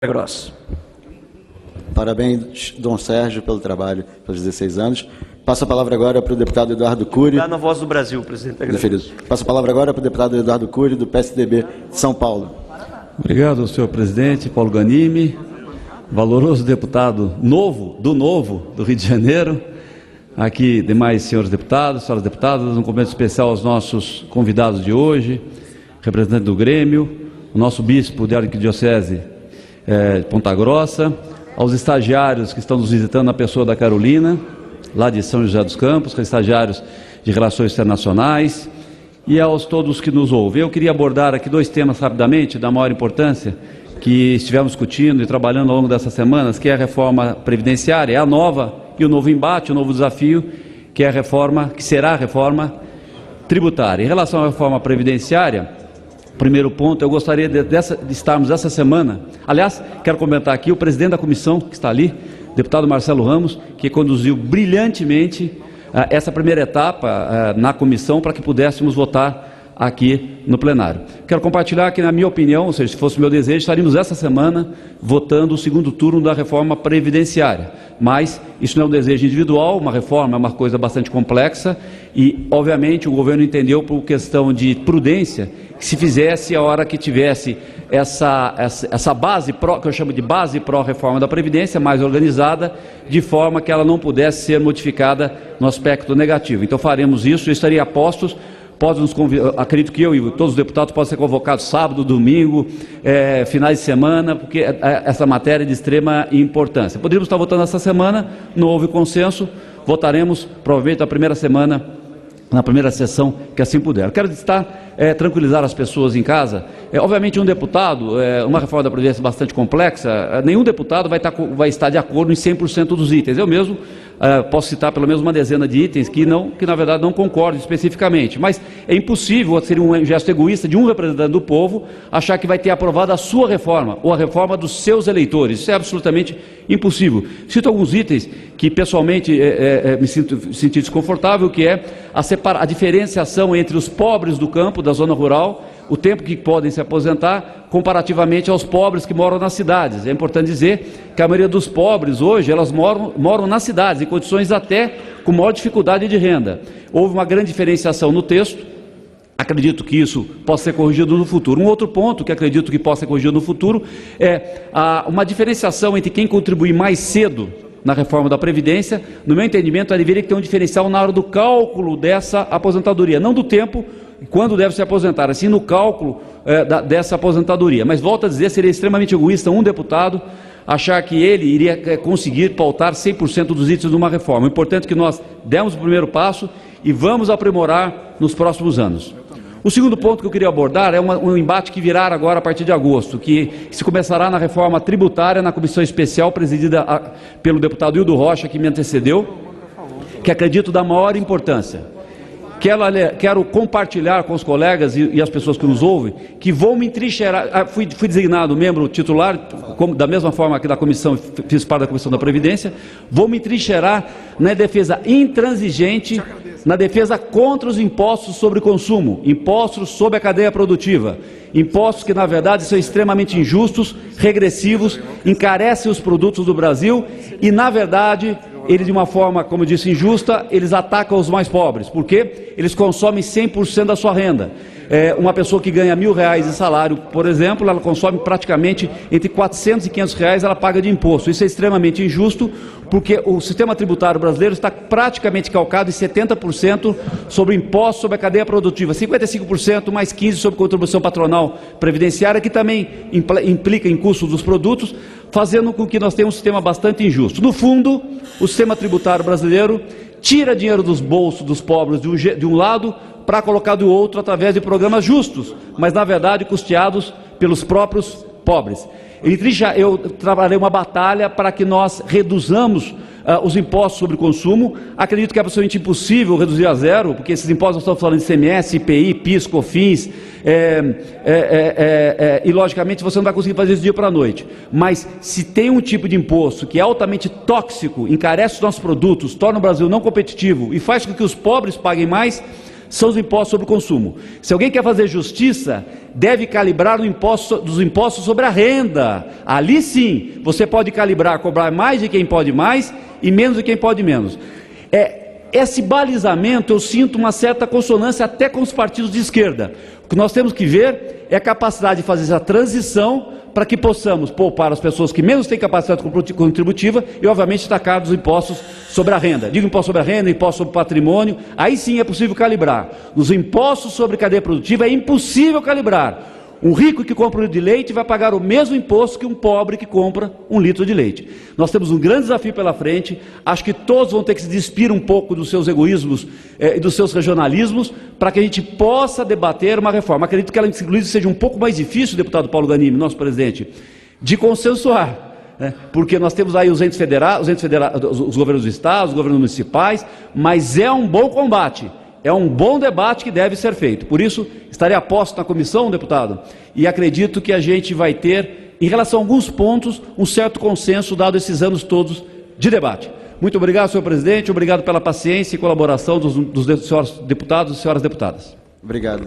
Grosso. Parabéns, Dom Sérgio, pelo trabalho pelos 16 anos. Passo a palavra agora para o deputado Eduardo Cury. Está na Voz do Brasil, presidente. Passo a palavra agora para o deputado Eduardo Cury, do PSDB de São Paulo. Obrigado, senhor presidente Paulo Ganimi, valoroso deputado novo do Rio de Janeiro, aqui demais senhores deputados, senhoras deputadas, um cumprimento especial aos nossos convidados de hoje, representante do Grêmio, o nosso bispo da Arquidiocese de Ponta Grossa, aos estagiários que estão nos visitando na pessoa da Carolina, lá de São José dos Campos, estagiários de Relações Internacionais, e aos todos que nos ouvem. Eu queria abordar aqui dois temas rapidamente, da maior importância, que estivemos discutindo e trabalhando ao longo dessas semanas, que é a reforma previdenciária, é a nova e o novo embate, o novo desafio, que é a reforma, que será a reforma tributária. Em relação à reforma previdenciária, primeiro ponto, eu gostaria de estarmos essa semana, aliás, quero comentar aqui o presidente da comissão, que está ali, deputado Marcelo Ramos, que conduziu brilhantemente essa primeira etapa na comissão para que pudéssemos votar aqui no plenário. Quero compartilhar que, na minha opinião, ou seja, se fosse o meu desejo, estaríamos essa semana votando o segundo turno da reforma previdenciária. Mas isso não é um desejo individual, uma reforma é uma coisa bastante complexa e, obviamente, o governo entendeu por questão de prudência que se fizesse a hora que tivesse essa base que eu chamo de base pró-reforma da Previdência, mais organizada, de forma que ela não pudesse ser modificada no aspecto negativo. Então faremos isso, eu estaria a postos. Acredito que eu e todos os deputados possam ser convocados sábado, domingo, finais de semana, porque essa matéria é de extrema importância. Poderíamos estar votando essa semana, não houve consenso, votaremos provavelmente na primeira sessão que assim puder. Eu quero tranquilizar as pessoas em casa. Obviamente um deputado, uma reforma da Previdência bastante complexa, nenhum deputado vai estar de acordo em 100% dos itens. Eu mesmo posso citar pelo menos uma dezena de itens que na verdade não concordo especificamente, mas é impossível, seria um gesto egoísta de um representante do povo achar que vai ter aprovado a sua reforma ou a reforma dos seus eleitores. Isso é absolutamente impossível. Cito alguns itens que pessoalmente me senti desconfortável, que é a diferenciação entre os pobres do campo, da zona rural, o tempo que podem se aposentar, comparativamente aos pobres que moram nas cidades. É importante dizer que a maioria dos pobres hoje, elas moram nas cidades, em condições até com maior dificuldade de renda. Houve uma grande diferenciação no texto, acredito que isso possa ser corrigido no futuro. Um outro ponto que acredito que possa ser corrigido no futuro é uma diferenciação entre quem contribui mais cedo na reforma da Previdência. No meu entendimento, ela deveria ter um diferencial na hora do cálculo dessa aposentadoria, não do tempo, quando deve se aposentar, assim no cálculo dessa aposentadoria. Mas volto a dizer, seria extremamente egoísta um deputado achar que ele iria conseguir pautar 100% dos itens de uma reforma. O importante é que nós demos o primeiro passo e vamos aprimorar nos próximos anos. O segundo ponto que eu queria abordar é um embate que virá agora a partir de agosto, que se começará na reforma tributária, na comissão especial presidida pelo deputado Hildo Rocha, que me antecedeu, que acredito da maior importância. Quero compartilhar com os colegas e as pessoas que nos ouvem, que vou me entrincheirar. Fui designado membro titular, da mesma forma que da comissão, fiz parte da Comissão da Previdência, vou me entrincheirar na defesa intransigente, na defesa contra os impostos sobre consumo, impostos sobre a cadeia produtiva, impostos que na verdade são extremamente injustos, regressivos, encarecem os produtos do Brasil e na verdade eles, de uma forma, como eu disse, injusta, eles atacam os mais pobres, porque eles consomem 100% da sua renda. Uma pessoa que ganha R$1.000 de salário, por exemplo, ela consome praticamente entre R$400 e R$500, ela paga de imposto. Isso é extremamente injusto, porque o sistema tributário brasileiro está praticamente calcado em 70% sobre impostos sobre a cadeia produtiva, 55% mais 15% sobre contribuição patronal previdenciária, que também implica em custos dos produtos, fazendo com que nós tenhamos um sistema bastante injusto. No fundo, o sistema tributário brasileiro tira dinheiro dos bolsos dos pobres de um lado para colocar do outro através de programas justos, mas na verdade custeados pelos próprios pobres. Eu trabalhei uma batalha para que nós reduzamos os impostos sobre consumo. Acredito que é absolutamente impossível reduzir a zero, porque esses impostos nós estamos falando de ICMS, IPI, PIS, COFINS, e logicamente você não vai conseguir fazer isso do dia para a noite. Mas se tem um tipo de imposto que é altamente tóxico, encarece os nossos produtos, torna o Brasil não competitivo e faz com que os pobres paguem mais, são os impostos sobre o consumo. Se alguém quer fazer justiça, deve calibrar dos impostos sobre a renda. Ali sim, você pode calibrar, cobrar mais de quem pode mais e menos de quem pode menos. Esse balizamento, eu sinto uma certa consonância até com os partidos de esquerda. O que nós temos que ver é a capacidade de fazer essa transição para que possamos poupar as pessoas que menos têm capacidade contributiva e, obviamente, tacar dos impostos sobre a renda. Digo imposto sobre a renda, imposto sobre o patrimônio, aí sim é possível calibrar. Nos impostos sobre cadeia produtiva é impossível calibrar. Um rico que compra um litro de leite vai pagar o mesmo imposto que um pobre que compra um litro de leite. Nós temos um grande desafio pela frente, acho que todos vão ter que se despir um pouco dos seus egoísmos e dos seus regionalismos, para que a gente possa debater uma reforma. Acredito que ela, inclusive, seja um pouco mais difícil, deputado Paulo Ghanimi, nosso presidente, de consensuar, né? Porque nós temos aí os entes federais, os governos do Estado, os governos municipais, mas é um bom combate. É um bom debate que deve ser feito. Por isso, estarei a posto na comissão, deputado, e acredito que a gente vai ter, em relação a alguns pontos, um certo consenso, dado esses anos todos de debate. Muito obrigado, senhor presidente, obrigado pela paciência e colaboração dos senhores deputados e senhoras deputadas. Obrigado.